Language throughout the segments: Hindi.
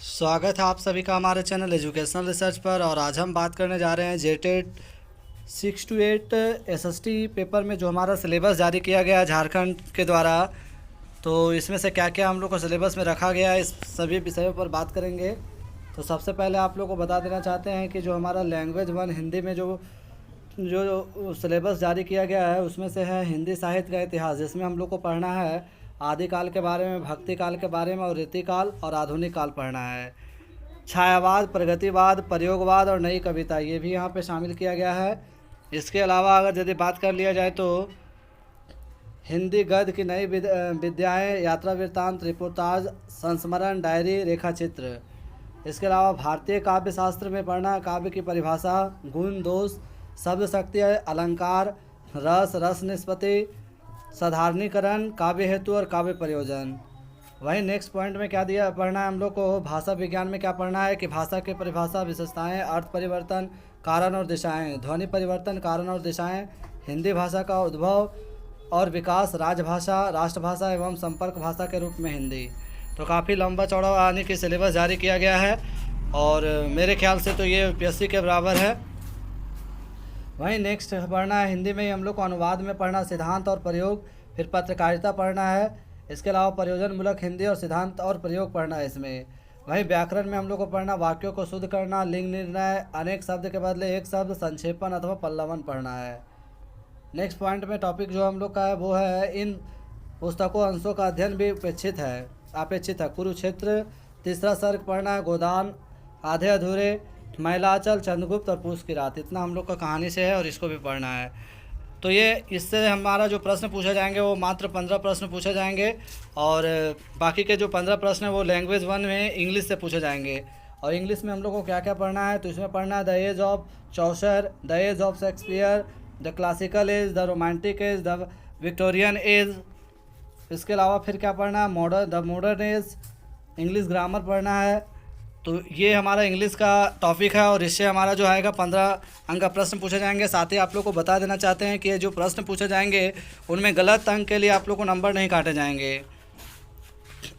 स्वागत है आप सभी का हमारे चैनल एजुकेशनल रिसर्च पर। और आज हम बात करने जा रहे हैं जेटेट 6 to 8 एसएसटी पेपर में जो हमारा सिलेबस जारी किया गया है झारखंड के द्वारा। तो इसमें से क्या क्या हम लोग को सिलेबस में रखा गया है, इस सभी विषयों पर बात करेंगे। तो सबसे पहले आप लोग को बता देना चाहते हैं कि जो हमारा लैंग्वेज 1 हिंदी में जो जो सिलेबस जारी किया गया है उसमें से है हिंदी साहित्य का इतिहास, जिसमें हम लोग को पढ़ना है आदिकाल के बारे में, भक्ति काल के बारे में और रीतिकाल और आधुनिक काल पढ़ना है। छायावाद, प्रगतिवाद, प्रयोगवाद और नई कविता ये भी यहाँ पे शामिल किया गया है। इसके अलावा अगर यदि बात कर लिया जाए तो हिंदी गद्य की नई विद्याएँ, यात्रा वृत्तांत, रिपोर्टाज, संस्मरण, डायरी, रेखा चित्र। इसके अलावा भारतीय काव्य शास्त्र में पढ़ना काव्य की परिभाषा, गुण दोष, शब्द शक्ति, अलंकार, रस, रस निष्पत्ति, साधारणीकरण, काव्य हेतु और काव्य प्रयोजन। वहीं नेक्स्ट पॉइंट में क्या दिया पढ़ना है हम लोग को, भाषा विज्ञान में क्या पढ़ना है कि भाषा की परिभाषा, विशेषताएं, अर्थ परिवर्तन, कारण और दिशाएं, ध्वनि परिवर्तन, कारण और दिशाएं, हिंदी भाषा का उद्भव और विकास, राजभाषा, राष्ट्रभाषा एवं संपर्क भाषा के रूप में हिंदी। तो काफ़ी लंबा चौड़ा आने की सिलेबस जारी किया गया है और मेरे ख्याल से तो ये यूपीएससी के बराबर है। वहीं नेक्स्ट पढ़ना है हिंदी में ही हम लोग को अनुवाद में पढ़ना सिद्धांत और प्रयोग, फिर पत्रकारिता पढ़ना है। इसके अलावा प्रयोजन मूलक हिंदी और सिद्धांत और प्रयोग पढ़ना है इसमें। वहीं व्याकरण में हम लोग को पढ़ना वाक्यों को शुद्ध करना, लिंग निर्णय, अनेक शब्द के बदले एक शब्द, संक्षेपण अथवा पल्लवन पढ़ना है। नेक्स्ट पॉइंट में टॉपिक जो हम लोग का है वो है इन पुस्तकों अंशों का अध्ययन भी अपेक्षित है। कुरुक्षेत्र, तीसरा सर्ग पढ़ना है, गोदान, आधे अधूरे, मैलाचल, चंद्रगुप्त और पूस की रात। इतना हम लोग का कहानी से है और इसको भी पढ़ना है। तो ये इससे हमारा जो प्रश्न पूछे जाएंगे वो मात्र 15 प्रश्न पूछे जाएंगे और बाकी के जो 15 प्रश्न हैं वो लैंग्वेज 1 में इंग्लिश से पूछे जाएंगे। और इंग्लिश में हम लोग को क्या क्या पढ़ना है तो इसमें पढ़ना है the age of Chaucer, the age of Shakespeare, the classical age, the romantic age, the Victorian age. इसके अलावा फिर क्या पढ़ना है, the modern age, English grammar पढ़ना है। तो ये हमारा इंग्लिश का टॉपिक है और इससे हमारा जो आएगा 15 अंक का प्रश्न पूछे जाएंगे। साथ ही आप लोग को बता देना चाहते हैं कि ये जो प्रश्न पूछे जाएंगे उनमें गलत अंक के लिए आप लोग को नंबर नहीं काटे जाएंगे।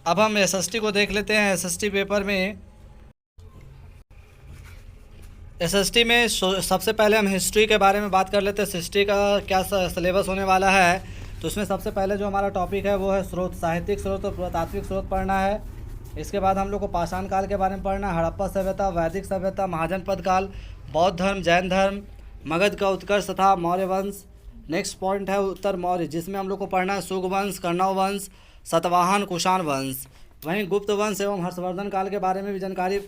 अब हम एसएसटी को देख लेते हैं। एसएसटी पेपर में सबसे पहले हम हिस्ट्री के बारे में बात कर लेते हैं। हिस्ट्री का क्या सिलेबस होने वाला है तो उसमें सबसे पहले जो हमारा टॉपिक है वो है स्रोत, साहित्यिक स्रोत और पुरातात्विक स्रोत पढ़ना है। इसके बाद हम लोग को पाषाण काल के बारे में पढ़ना, हड़प्पा सभ्यता, वैदिक सभ्यता, महाजनपद काल, बौद्ध धर्म, जैन धर्म, मगध का उत्कर्ष तथा मौर्य वंश। नेक्स्ट पॉइंट है उत्तर मौर्य, जिसमें हम लोग को पढ़ना है शुंग वंश, कण्व वंश, सतवाहन, कुषाण वंश। वहीं गुप्त वंश एवं हर्षवर्धन काल के बारे में भी जानकारी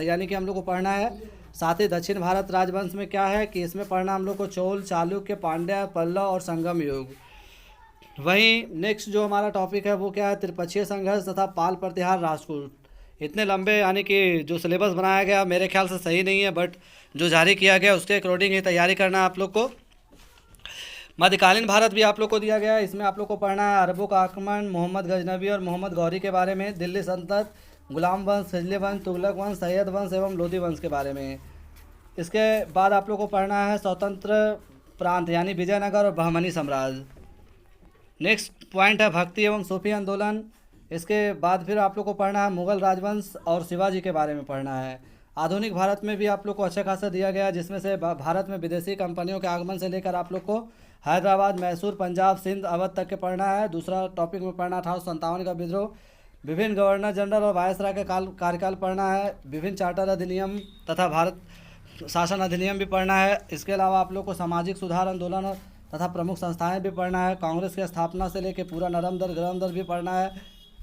यानी कि हम लोग को पढ़ना है। साथ ही दक्षिण भारत राजवंश में क्या है कि इसमें पढ़ना हम लोग को चोल, चालुक्य, पांड्या, पल्लव और संगम युग। वहीं नेक्स्ट जो हमारा टॉपिक है वो क्या है, त्रिपक्षीय संघर्ष तथा पाल प्रतिहार राष्ट्रकूट। इतने लंबे यानी कि जो सिलेबस बनाया गया मेरे ख्याल से सही नहीं है, बट जो जारी किया गया उसके अकॉर्डिंग ही तैयारी करना है आप लोग को। मध्यकालीन भारत भी आप लोग को दिया गया है, इसमें आप लोग को पढ़ना है अरबों का आक्रमण, मोहम्मद गजनबी और मोहम्मद गौरी के बारे में, दिल्ली सल्तनत, गुलाम वंश, हिजली वंश, तुगलक वंश, सैयद वंश एवं लोधी वंश के बारे में। इसके बाद आप लोग को पढ़ना है स्वतंत्र प्रांत यानी विजयनगर और बहमनी साम्राज्य। नेक्स्ट पॉइंट है भक्ति एवं सूफी आंदोलन। इसके बाद फिर आप लोग को पढ़ना है मुगल राजवंश और शिवाजी के बारे में पढ़ना है। आधुनिक भारत में भी आप लोग को अच्छा खासा दिया गया है, जिसमें से भारत में विदेशी कंपनियों के आगमन से लेकर आप लोग को हैदराबाद, मैसूर, पंजाब, सिंध, अवध तक के पढ़ना है। दूसरा टॉपिक में पढ़ना 1857 का विद्रोह, विभिन्न गवर्नर जनरल और वायसराय का कार्यकाल पढ़ना है, विभिन्न चार्टर अधिनियम तथा भारत शासन अधिनियम भी पढ़ना है। इसके अलावा आप लोग को सामाजिक सुधार आंदोलन तथा प्रमुख संस्थाएं भी पढ़ना है। कांग्रेस की स्थापना से लेकर पूरा नरम दर गरम दर भी पढ़ना है।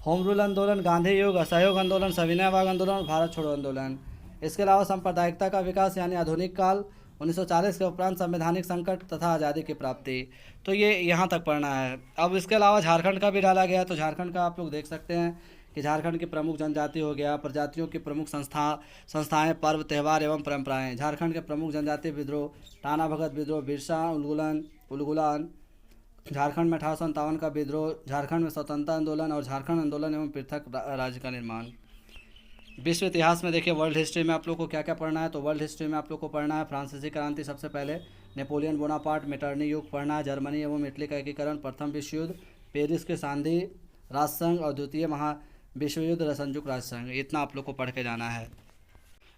होम रूल आंदोलन, गांधी युग, असहयोग आंदोलन, सविनय बाग आंदोलन और भारत छोड़ो आंदोलन। इसके अलावा सांप्रदायिकता का विकास यानी आधुनिक काल, 1940 के उपरांत संवैधानिक संकट तथा आज़ादी की प्राप्ति। तो ये यहाँ तक पढ़ना है। अब इसके अलावा झारखंड का भी डाला गया है, तो झारखंड का आप लोग देख सकते हैं कि झारखंड की प्रमुख जनजाति हो गया, प्रजातियों की प्रमुख संस्थाएं, पर्व, त्यौहार एवं परंपराएं। झारखंड के प्रमुख जनजातीय विद्रोह, टाना भगत विद्रोह, बिरसा उलगुलान, झारखंड में 1857 का विद्रोह, झारखंड में स्वतंत्रता आंदोलन और झारखंड आंदोलन एवं पृथक राज्य का निर्माण। विश्व इतिहास में देखिए वर्ल्ड हिस्ट्री में आप लोग को क्या क्या पढ़ना है तो वर्ल्ड हिस्ट्री में आप लोग को पढ़ना है फ्रांसीसी क्रांति सबसे पहले, नेपोलियन बोनापार्ट, मेटरनी युग पढ़ना है, जर्मनी एवं इटली का एकीकरण, प्रथम विश्व युद्ध, पेरिस की संधि, राष्ट्रसंघ और द्वितीय विश्व युद्ध, संयुक्त राष्ट्र संघ, इतना आप लोग को पढ़ के जाना है।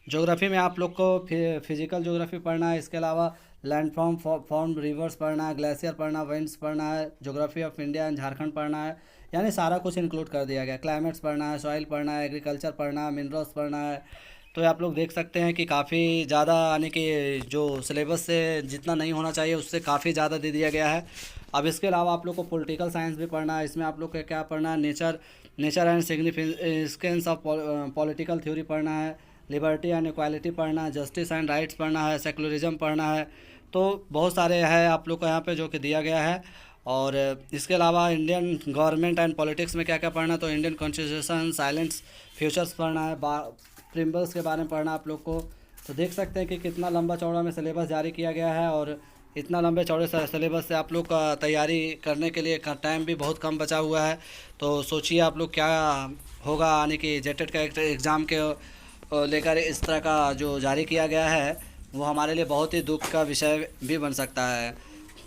ज्योग्राफी में आप लोग को फिजिकल ज्योग्राफी पढ़ना है, इसके अलावा लैंड फॉर्म रिवर्स पढ़ना है, ग्लेशियर पढ़ना, विंड्स पढ़ना है, geography of India and Jharkhand पढ़ना है, यानी सारा कुछ इंक्लूड कर दिया गया। क्लाइमेट्स पढ़ना है, सॉइल पढ़ना है, एग्रीकल्चर पढ़ना है, मिनरल्स पढ़ना है। तो आप लोग देख सकते हैं कि काफ़ी ज़्यादा, यानी कि जो सिलेबस से जितना नहीं होना चाहिए उससे काफ़ी ज़्यादा दे दिया गया है। अब इसके अलावा आप लोग को पॉलिटिकल साइंस भी पढ़ना है। इसमें आप लोग को क्या पढ़ना है, nature and significance of political theory पढ़ना है, लिबर्टी एंड इक्वालिटी पढ़ना है, जस्टिस एंड राइट्स पढ़ना है, सेकुलरिज्म पढ़ना है। तो बहुत सारे है आप लोग को यहाँ पे जो कि दिया गया है। और इसके अलावा इंडियन गवर्नमेंट एंड पॉलिटिक्स में क्या क्या पढ़ना है, तो इंडियन कॉन्स्टिट्यूशन, साइलेंट फ्यूचर्स पढ़ना है, प्रिम्बल्स के बारे में पढ़ना आप लोग को। तो देख सकते हैं कि कितना लंबा चौड़ा में सिलेबस जारी किया गया है, और इतना लंबे चौड़े सिलेबस से आप लोग का तैयारी करने के लिए टाइम भी बहुत कम बचा हुआ है। तो सोचिए आप लोग क्या होगा, यानी कि जेटेट का एग्ज़ाम के लेकर इस तरह का जो जारी किया गया है वो हमारे लिए बहुत ही दुख का विषय भी बन सकता है।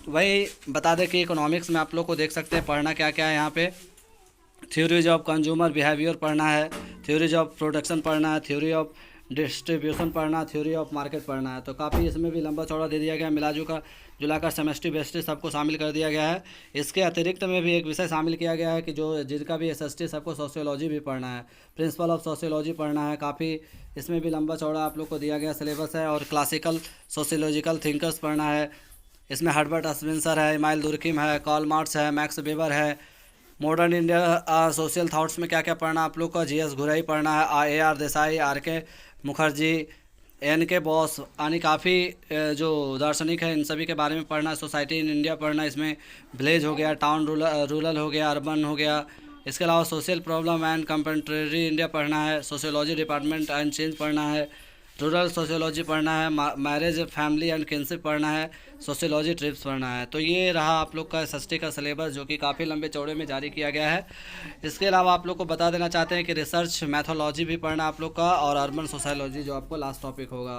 वही बता दें कि इकोनॉमिक्स में आप लोग को देख सकते हैं पढ़ना क्या क्या है यहाँ पे। थ्योरीज ऑफ कंज्यूमर बिहेवियर पढ़ना है, थ्योरीज ऑफ प्रोडक्शन पढ़ना है, थ्योरी ऑफ डिस्ट्रीब्यूशन पढ़ना, थ्योरी ऑफ मार्केट पढ़ना है। तो काफ़ी इसमें भी लंबा चौड़ा दे दिया गया, मिला जुलाकर सेमेस्ट्री बेस्ट्री सबको शामिल कर दिया गया है। इसके अतिरिक्त में भी एक विषय शामिल किया गया है कि जो जिनका भी एसएसटी सबको सोशियोलॉजी भी पढ़ना है, प्रिंसिपल ऑफ सोशियोलॉजी पढ़ना है। काफ़ी इसमें भी लंबा चौड़ा आप लोग को दिया गया सिलेबस है। और क्लासिकल सोशियोलॉजिकल थिंकर्स पढ़ना है, इसमें हर्बर्ट स्पेंसर है, इमाइल दुर्खिम है, कार्ल मार्क्स है, मैक्स वेबर है। मॉडर्न इंडिया सोशल थाट्स में क्या क्या पढ़ना आप लोग का, जीएस घुराई पढ़ना है, AR Desai, RK Mukherjee, NK Bose, यानी काफ़ी जो दार्शनिक है इन सभी के बारे में पढ़ना है। सोसाइटी इन इंडिया पढ़ना है, इसमें विलेज हो गया, टाउन रूरल हो गया, अर्बन हो गया। इसके अलावा social problem and contemporary India पढ़ना है, सोशियोलॉजी डिपार्टमेंट एंड चेंज पढ़ना है, रूरल सोशियोलॉजी पढ़ना है, मैरिज फैमिली एंड किनशिप पढ़ना है, सोशियोलॉजी ट्रिप्स पढ़ना है। तो ये रहा आप लोग का एसएसटी का सिलेबस जो कि काफ़ी लंबे चौड़े में जारी किया गया है। इसके अलावा आप लोग को बता देना चाहते हैं कि रिसर्च मैथोलॉजी भी पढ़ना आप लोग का, और अर्बन सोशियोलॉजी जो आपको लास्ट टॉपिक होगा।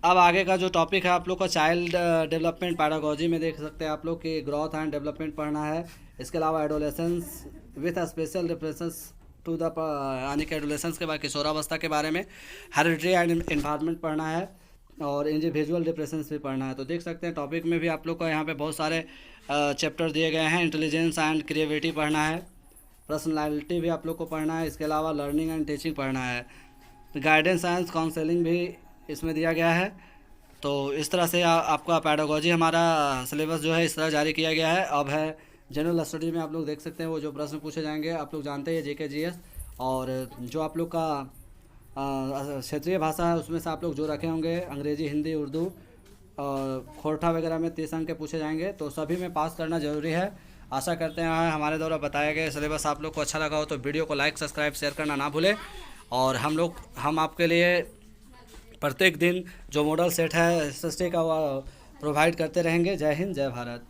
अब आगे का जो टॉपिक है आप लोग का चाइल्ड डेवलपमेंट पैडागोजी में देख सकते हैं आप लोग कि ग्रोथ एंड डेवलपमेंट पढ़ना है। इसके अलावा adolescence with special references to the, यानी कि एडोलेसेंस के बाद किशोरावस्था के बारे में, हेरिडिटी एंड इन्वायरमेंट पढ़ना है, और इंडिविजुअल डिप्रेशंस भी पढ़ना है। तो देख सकते हैं टॉपिक में भी आप लोग को यहाँ पे बहुत सारे चैप्टर दिए गए हैं। इंटेलिजेंस एंड क्रिएटिविटी पढ़ना है, पर्सनालिटी भी आप लोग को पढ़ना है। इसके अलावा लर्निंग एंड टीचिंग पढ़ना है, गाइडेंस एंड काउंसलिंग भी इसमें दिया गया है। तो इस तरह से आपका पैडागोजी हमारा सिलेबस जो है इस तरह जारी किया गया है। अब है जनरल स्टडी में आप लोग देख सकते हैं वो जो प्रश्न पूछे जाएंगे, आप लोग जानते हैं JK GS, और जो आप लोग का क्षेत्रीय भाषा है उसमें से आप लोग जो रखे होंगे अंग्रेज़ी, हिंदी, उर्दू और खोरठा वगैरह में 30 अंक के पूछे जाएंगे। तो सभी में पास करना ज़रूरी है। आशा करते हैं हमारे द्वारा बताया गया सिलेबस आप लोग को अच्छा लगा हो तो वीडियो को लाइक, सब्सक्राइब, शेयर करना ना भूलें। और हम आपके लिए प्रत्येक दिन जो मॉडल सेट है SST का वो प्रोवाइड करते रहेंगे। जय हिंद, जय भारत।